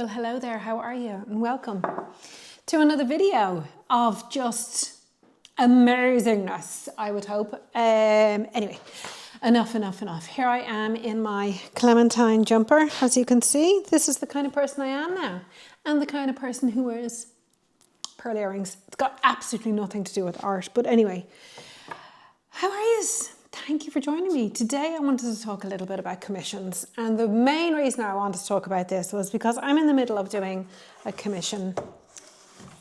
Well, hello there, how are you? And welcome to another video of just amazingness, I would hope. Anyway, enough. Here I am in my Clementine jumper. As you can see, this is the kind of person I am now. And the kind of person who wears pearl earrings. It's got absolutely nothing to do with art. But anyway, how are you? Thank you for joining me. Today I wanted to talk a little bit about commissions. And the main reason I wanted to talk about this was because I'm in the middle of doing a commission.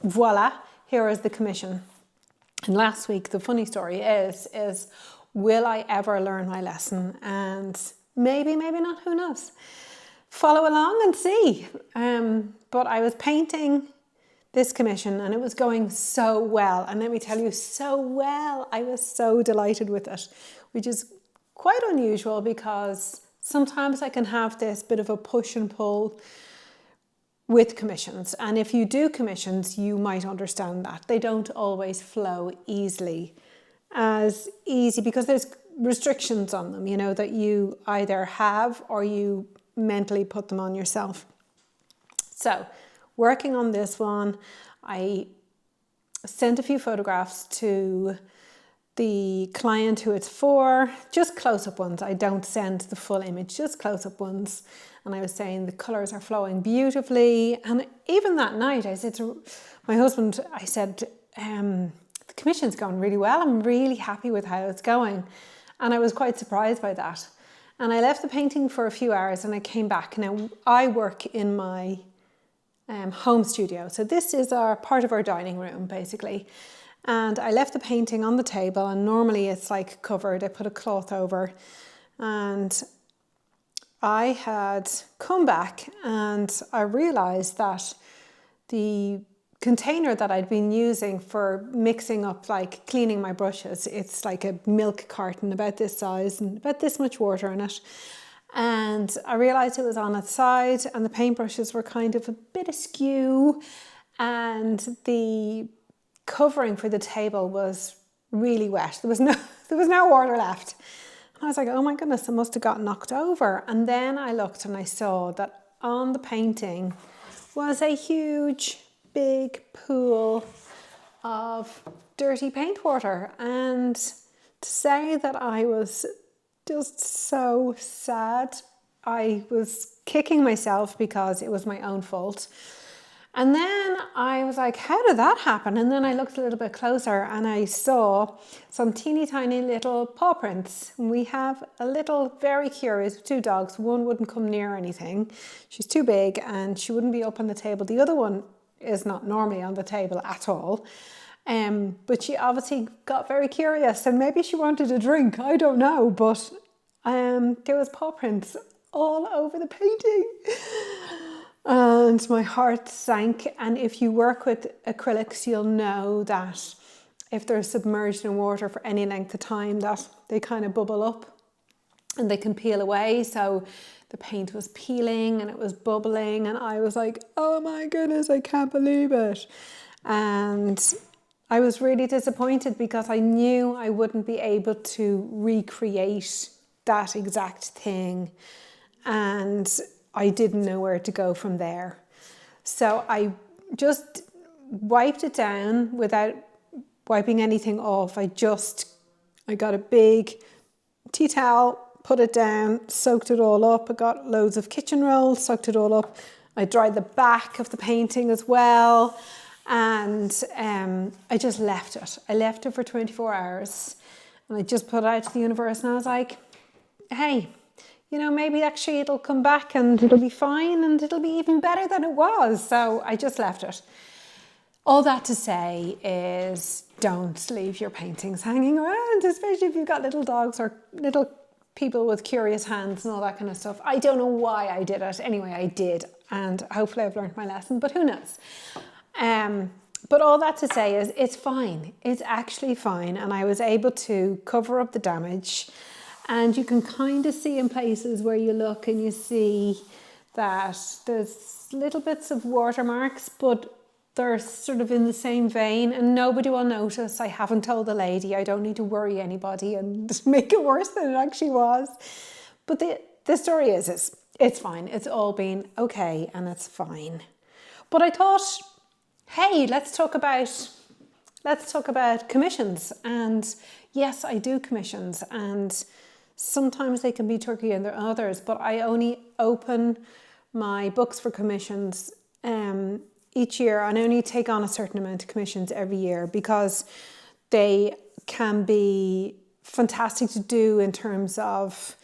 Voila, here is the commission. And last week, the funny story is will I ever learn my lesson? And maybe not, who knows? Follow along and see. But I was painting this commission and it was going so well. And let me tell you, so well. I was so delighted with it, which is quite unusual because sometimes I can have this bit of a push and pull with commissions. And if you do commissions, you might understand that. They don't always flow as easy because there's restrictions on them, you know, that you either have or you mentally put them on yourself. So working on this one, I sent a few photographs to the client who it's for, just close-up ones. I don't send the full image, just close-up ones. And I was saying the colours are flowing beautifully. And even that night, I said to my husband, I said, the commission's going really well. I'm really happy with how it's going. And I was quite surprised by that. And I left the painting for a few hours and I came back. Now, I work in my home studio. So this is part of our dining room, basically. And I left the painting on the table and normally it's like covered. I put a cloth over and I had come back and I realized that the container that I'd been using for mixing up, like cleaning my brushes, it's like a milk carton about this size and about this much water in it. And I realized it was on its side and the paintbrushes were kind of a bit askew and the covering for the table was really wet. There was no water left. And I was like, oh my goodness, it must have got knocked over. And then I looked and I saw that on the painting was a huge, big pool of dirty paint water. And to say that I was just so sad. I was kicking myself because it was my own fault. And then I was like, how did that happen? And then I looked a little bit closer and I saw some teeny tiny little paw prints. We have a little, very curious, two dogs. One wouldn't come near anything. She's too big and she wouldn't be up on the table. The other one is not normally on the table at all. But she obviously got very curious and maybe she wanted a drink, I don't know, but there was paw prints all over the painting and my heart sank. And if you work with acrylics, you'll know that if they're submerged in water for any length of time, that they kind of bubble up and they can peel away. So the paint was peeling and it was bubbling and I was like, oh my goodness, I can't believe it. And I was really disappointed because I knew I wouldn't be able to recreate that exact thing and I didn't know where to go from there. So I just wiped it down without wiping anything off. I got a big tea towel, put it down, soaked it all up. I got loads of kitchen rolls, soaked it all up. I dried the back of the painting as well. And I just left it. I left it for 24 hours and I just put it out to the universe and I was like, hey, you know, maybe actually it'll come back and it'll be fine and it'll be even better than it was. So I just left it. All that to say is don't leave your paintings hanging around, especially if you've got little dogs or little people with curious hands and all that kind of stuff. I don't know why I did it. Anyway, I did. And hopefully I've learned my lesson, but who knows? But all that to say is it's fine. It's actually fine. And I was able to cover up the damage and you can kind of see in places where you look and you see that there's little bits of watermarks, but they're sort of in the same vein and nobody will notice. I haven't told the lady. I don't need to worry anybody and make it worse than it actually was. But the story is it's fine. It's all been okay and it's fine. But I thought, hey, let's talk about commissions. And yes, I do commissions, and sometimes they can be trickier than others, but I only open my books for commissions each year, and I only take on a certain amount of commissions every year because they can be fantastic to do in terms of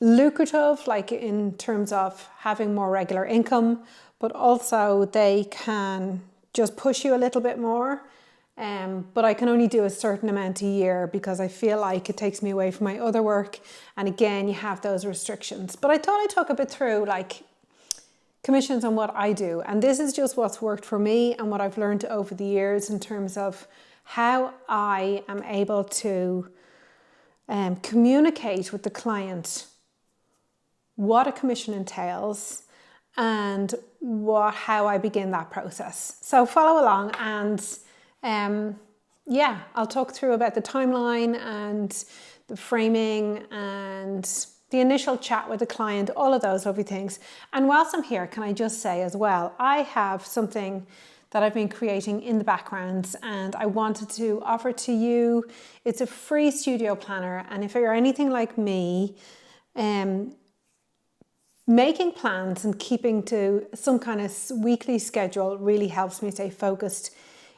lucrative, like in terms of having more regular income, but also they can just push you a little bit more. But I can only do a certain amount a year because I feel like it takes me away from my other work. And again, you have those restrictions. But I thought I'd talk a bit through like commissions and what I do. And this is just what's worked for me and what I've learned over the years in terms of how I am able to communicate with the client what a commission entails and how I begin that process. So follow along, and I'll talk through about the timeline and the framing and the initial chat with the client, all of those lovely things. And whilst I'm here, can I just say as well, I have something that I've been creating in the background and I wanted to offer to you. It's a free studio planner, and if you're anything like me, making plans and keeping to some kind of weekly schedule really helps me stay focused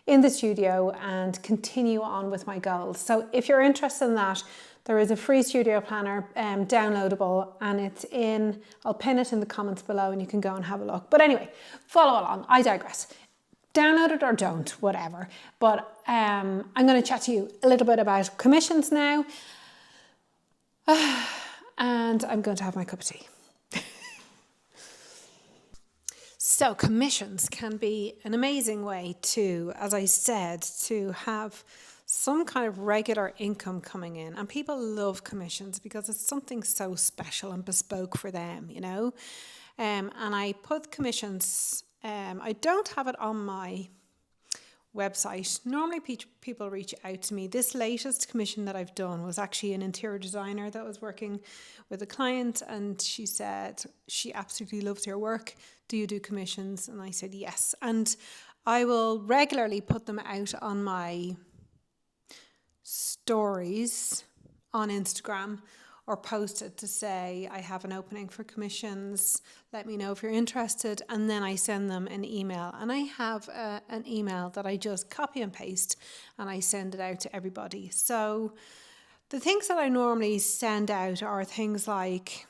in the studio and continue on with my goals. So if you're interested in that, there is a free studio planner downloadable, and I'll pin it in the comments below and you can go and have a look. But anyway, follow along, I digress. Download it or don't, whatever. But I'm going to chat to you a little bit about commissions now. And I'm going to have my cup of tea. So commissions can be an amazing way to, as I said, to have some kind of regular income coming in. And people love commissions because it's something so special and bespoke for them, you know. And I put commissions, I don't have it on my website. Normally people reach out to me. This latest commission that I've done was actually an interior designer that was working with a client, and she said she absolutely loves your work. Do you do commissions? And I said yes. And I will regularly put them out on my stories on Instagram or post it to say I have an opening for commissions, let me know if you're interested, and then I send them an email. And I have an email that I just copy and paste and I send it out to everybody. So the things that I normally send out are things like,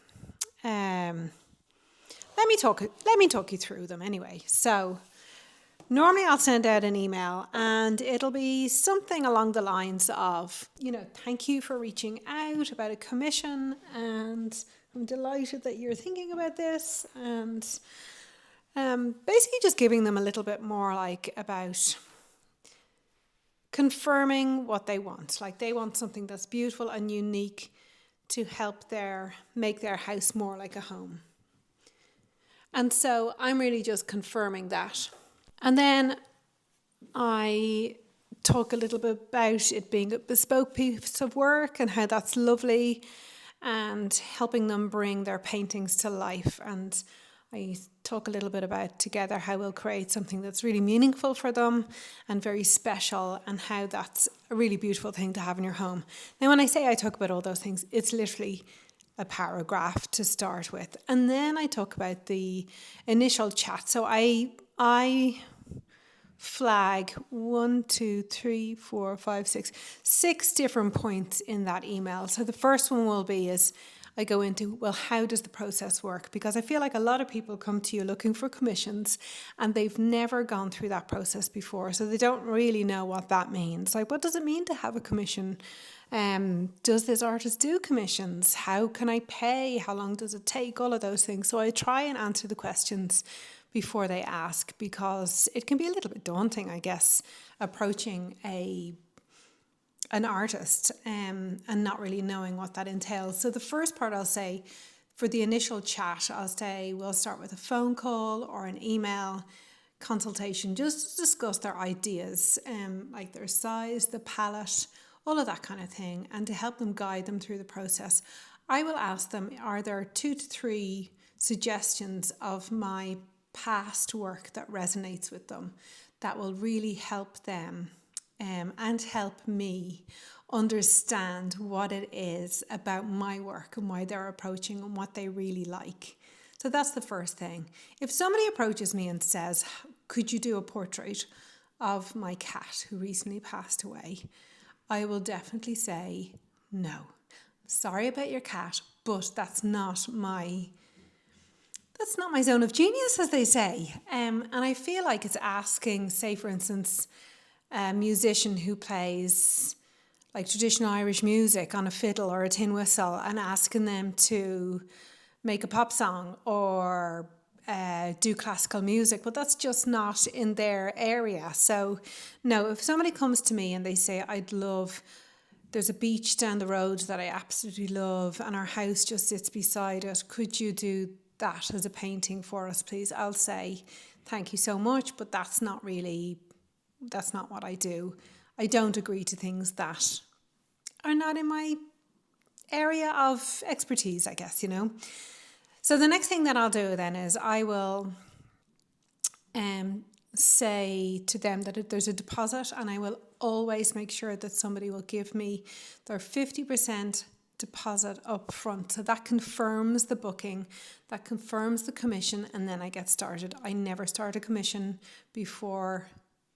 let me talk you through them anyway. So normally I'll send out an email and it'll be something along the lines of, thank you for reaching out about a commission, and I'm delighted that you're thinking about this, and basically just giving them a little bit more like about confirming what they want. Like they want something that's beautiful and unique to help make their house more like a home. And so I'm really just confirming that. And then I talk a little bit about it being a bespoke piece of work and how that's lovely, and helping them bring their paintings to life. And I talk a little bit about together how we'll create something that's really meaningful for them and very special, and how that's a really beautiful thing to have in your home. Now, when I say I talk about all those things, it's literally a paragraph to start with. And then I talk about the initial chat. So I flag 6 different points in that email. So the first one will be is I go into, well, how does the process work? Because I feel like a lot of people come to you looking for commissions and they've never gone through that process before. So they don't really know what that means. Like, what does it mean to have a commission? Does this artist do commissions? How can I pay? How long does it take? All of those things. So I try and answer the questions before they ask, because it can be a little bit daunting, I guess, approaching an artist and not really knowing what that entails. So the first part I'll say, for the initial chat, I'll say we'll start with a phone call or an email consultation just to discuss their ideas, like their size, the palette, all of that kind of thing, and to help them guide them through the process. I will ask them, are there 2 to 3 suggestions of my past work that resonates with them, that will really help them and help me understand what it is about my work and why they're approaching and what they really like. So that's the first thing. If somebody approaches me and says, could you do a portrait of my cat who recently passed away? I will definitely say, no. Sorry about your cat, but that's not my zone of genius, as they say. And I feel like it's asking, say, for instance, a musician who plays like traditional Irish music on a fiddle or a tin whistle and asking them to make a pop song or do classical music, but that's just not in their area. So no, if somebody comes to me and they say, there's a beach down the road that I absolutely love and our house just sits beside it, could you do that as a painting for us, please? I'll say, thank you so much, but that's not what I do. I don't agree to things that are not in my area of expertise, I guess, So the next thing that I'll do then is I will say to them that there's a deposit, and I will always make sure that somebody will give me their 50% deposit up front. So that confirms the booking, that confirms the commission, and then I get started. I never start a commission before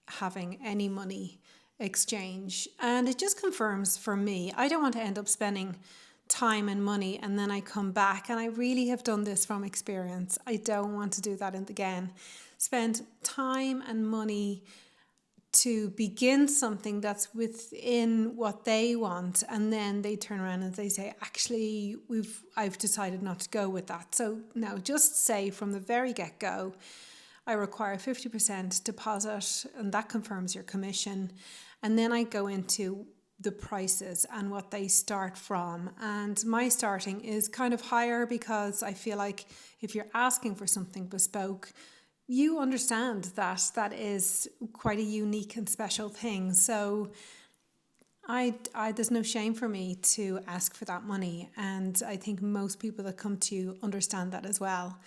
having any money exchange. And it just confirms for me, I don't want to end up spending time and money and then I come back, and I really have done this from experience. I don't want to do that again. Spend time and money to begin something that's within what they want, and then they turn around and they say, actually, I've decided not to go with that. So now just say from the very get-go, I require 50% deposit, and that confirms your commission. And then I go into the prices and what they start from. And my starting is kind of higher because I feel like if you're asking for something bespoke, you understand that that is quite a unique and special thing. So there's no shame for me to ask for that money. And I think most people that come to you understand that as well.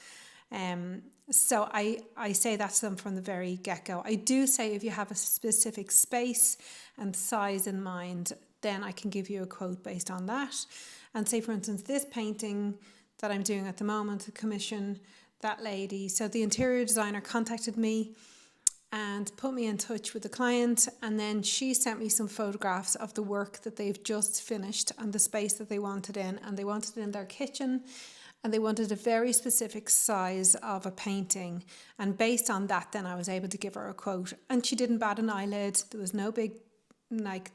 So I say that to them from the very get-go. I do say if you have a specific space and size in mind, then I can give you a quote based on that. And say, for instance, this painting that I'm doing at the moment, the commission, that lady, so the interior designer contacted me and put me in touch with the client, and then she sent me some photographs of the work that they've just finished and the space that they wanted in, and they wanted it in their kitchen, and they wanted a very specific size of a painting. And based on that, then I was able to give her a quote, and she didn't bat an eyelid. There was no big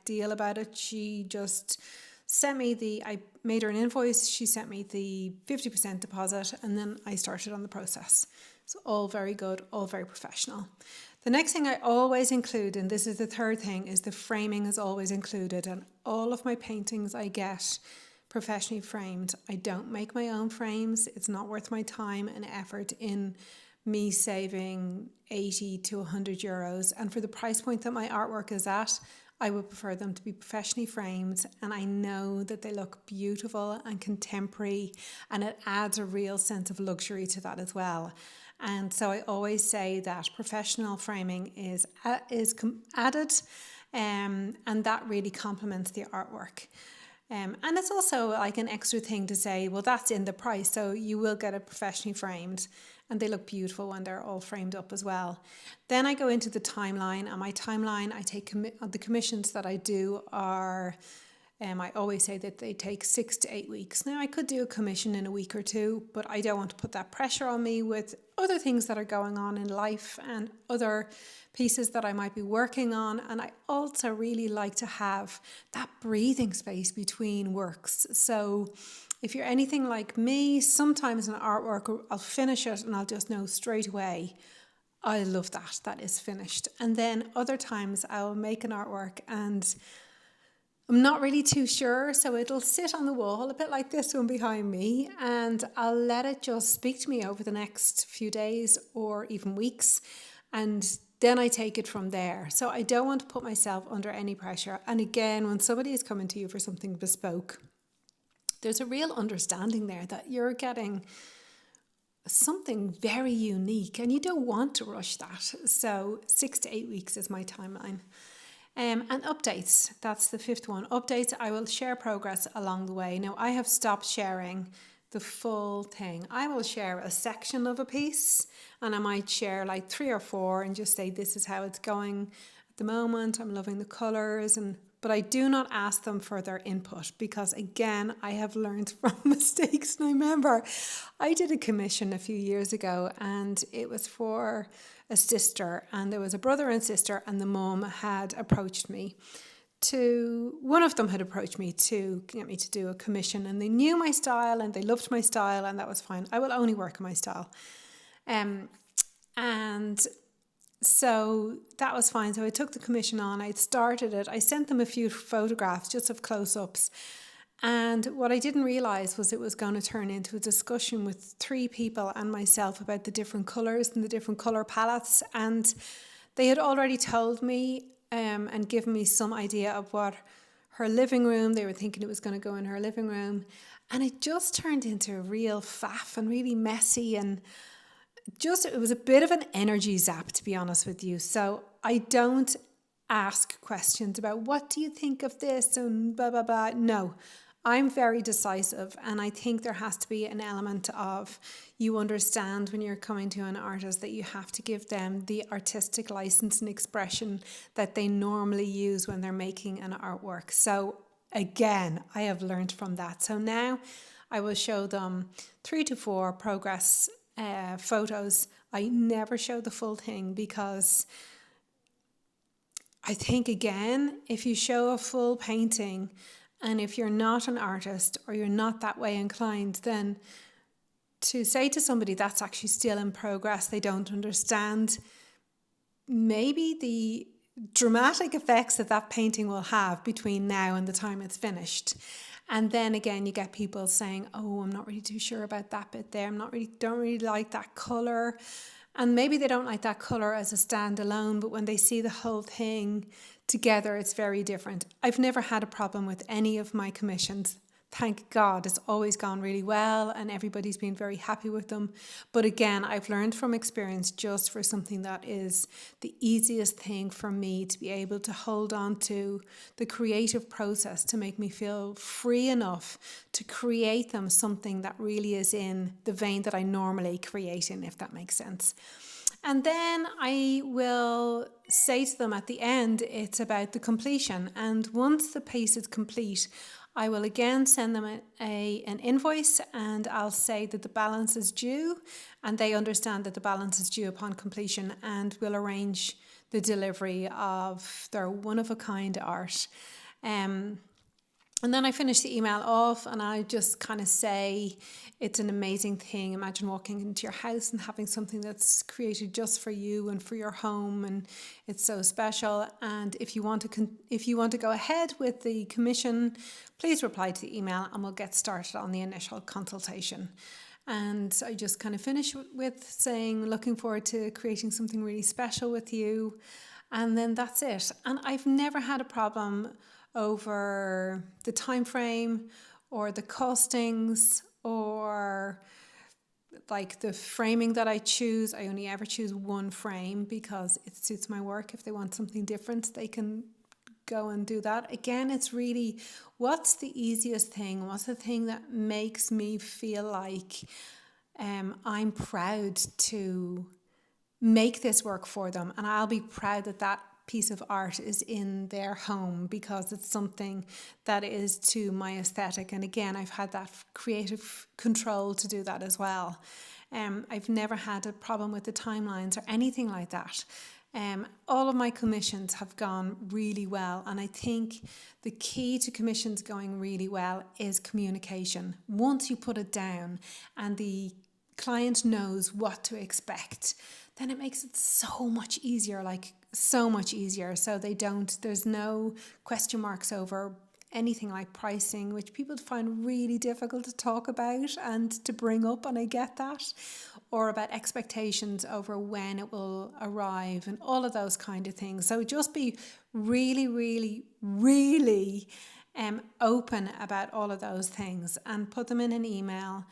deal about it. She just sent me I made her an invoice, she sent me the 50% deposit, and then I started on the process. So all very good, all very professional. The next thing I always include, and this is the third thing, is the framing is always included. And all of my paintings I get professionally framed. I don't make my own frames. It's not worth my time and effort in me saving 80 to 100 euros. And for the price point that my artwork is at, I would prefer them to be professionally framed, and I know that they look beautiful and contemporary, and it adds a real sense of luxury to that as well. And so I always say that professional framing is added, and that really complements the artwork. And it's also like an extra thing to say, well, that's in the price, so you will get it professionally framed, and they look beautiful when they're all framed up as well. Then I go into the timeline, and my timeline, I take the commissions that I do are, I always say that they take 6 to 8 weeks. Now I could do a commission in a week or two, but I don't want to put that pressure on me with other things that are going on in life and other pieces that I might be working on. And I also really like to have that breathing space between works. So if you're anything like me, sometimes an artwork, I'll finish it and I'll just know straight away, I love that, that is finished. And then other times I'll make an artwork and I'm not really too sure, so it'll sit on the wall, a bit like this one behind me, and I'll let it just speak to me over the next few days or even weeks, and then I take it from there. So I don't want to put myself under any pressure. And again, when somebody is coming to you for something bespoke, there's a real understanding there that you're getting something very unique, and you don't want to rush that. So 6 to 8 weeks is my timeline. And updates, that's the fifth one. Updates, I will share progress along the way. Now, I have stopped sharing the full thing. I will share a section of a piece, and I might share like 3 or 4 and just say, this is how it's going at the moment. I'm loving the colours, but I do not ask them for their input, because again, I have learned from mistakes. And I remember I did a commission a few years ago, and it was for a sister, and there was a brother and sister, and the mum had approached me one of them had approached me to get me to do a commission, and they knew my style and they loved my style, and that was fine. I will only work on my style. And so that was fine. So I took the commission on, I started it. I sent them a few photographs just of close-ups. And what I didn't realise was it was going to turn into a discussion with 3 people and myself about the different colours and the different colour palettes. And they had already told me and given me some idea of what her living room, they were thinking it was going to go in her living room. And it just turned into a real faff and really messy, and it was a bit of an energy zap, to be honest with you. So I don't ask questions about what do you think of this and blah, blah, blah. No, I'm very decisive, and I think there has to be an element of you understand when you're coming to an artist that you have to give them the artistic license and expression that they normally use when they're making an artwork. So again, I have learned from that. So now I will show them 3 to 4 progress photos. I never show the full thing, because I think, again, if you show a full painting and if you're not an artist or you're not that way inclined, then to say to somebody that's actually still in progress, they don't understand maybe the dramatic effects that painting will have between now and the time it's finished. And then again, you get people saying, oh, I'm not really too sure about that bit there. Don't really like that colour. And maybe they don't like that colour as a standalone, but when they see the whole thing together, it's very different. I've never had a problem with any of my commissions. Thank God, it's always gone really well and everybody's been very happy with them. But again, I've learned from experience, just for something that is the easiest thing for me to be able to hold on to the creative process to make me feel free enough to create them something that really is in the vein that I normally create in, if that makes sense. And then I will say to them at the end, it's about the completion. And once the piece is complete, I will again send them an invoice, and I'll say that the balance is due, and they understand that the balance is due upon completion, and we'll arrange the delivery of their one-of-a-kind art. And then I finish the email off, and I just kind of say it's an amazing thing. Imagine walking into your house and having something that's created just for you and for your home, and it's so special. And if you want to go ahead with the commission, please reply to the email and we'll get started on the initial consultation. And I just kind of finish with saying, looking forward to creating something really special with you. And then that's it. And I've never had a problem over the time frame or the costings or like the framing that I choose. I only ever choose one frame because it suits my work. If they want something different, they can go and do that. Again, it's really what's the easiest thing? What's the thing that makes me feel like I'm proud to make this work for them, and I'll be proud that that piece of art is in their home because it's something that is to my aesthetic. And again, I've had that creative control to do that as well. I've never had a problem with the timelines or anything like that. All of my commissions have gone really well, and I think the key to commissions going really well is communication. Once you put it down and the client knows what to expect, then it makes it so much easier, so there's no question marks over anything like pricing, which people find really difficult to talk about and to bring up, and I get that, or about expectations over when it will arrive and all of those kind of things. So just be really, really, really open about all of those things and put them in an email.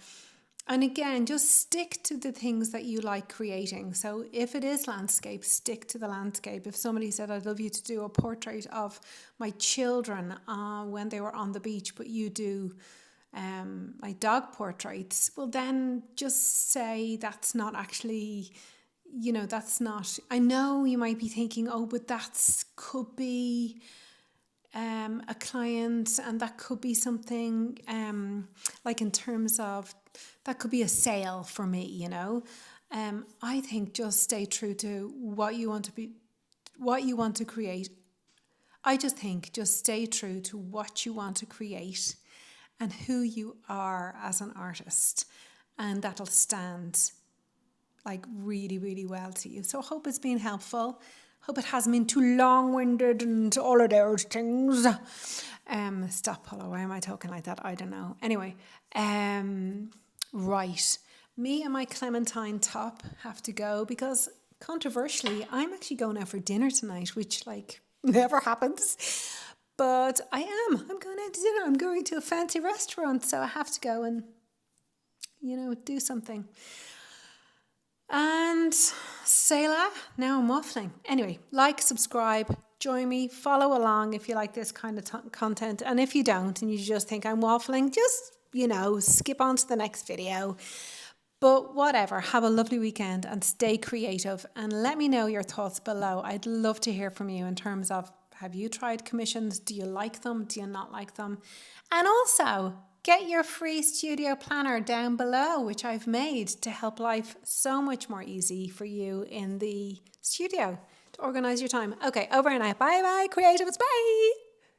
And again, just stick to the things that you like creating. So if it is landscape, stick to the landscape. If somebody said, I'd love you to do a portrait of my children when they were on the beach, but you do like dog portraits, well then just say that's not actually, you know, that's not, I know you might be thinking, oh, but that's could be a client, and that could be something like in terms of, that could be a sale for me, you know. I think just stay true to what you want to be, what you want to create. I just think just stay true to what you want to create and who you are as an artist, and that'll stand like really, really well to you. So I hope it's been helpful. Hope it hasn't been too long-winded and all of those things. Stop, Paula, why am I talking like that? I don't know. Anyway, right. Me and my Clementine top have to go because controversially, I'm actually going out for dinner tonight, which like never happens. But I am. I'm going out to dinner. I'm going to a fancy restaurant, so I have to go and, you know, do something. And Selah, now I'm waffling. Anyway, like, subscribe, join me, follow along if you like this kind of content. And if you don't and you just think I'm waffling, just, you know, skip on to the next video. But whatever, have a lovely weekend and stay creative, and let me know your thoughts below. I'd love to hear from you in terms of, have you tried commissions? Do you like them? Do you not like them? And also, get your free studio planner down below, which I've made to help life so much more easy for you in the studio to organize your time. Okay, over and out. Bye bye, creatives. Bye.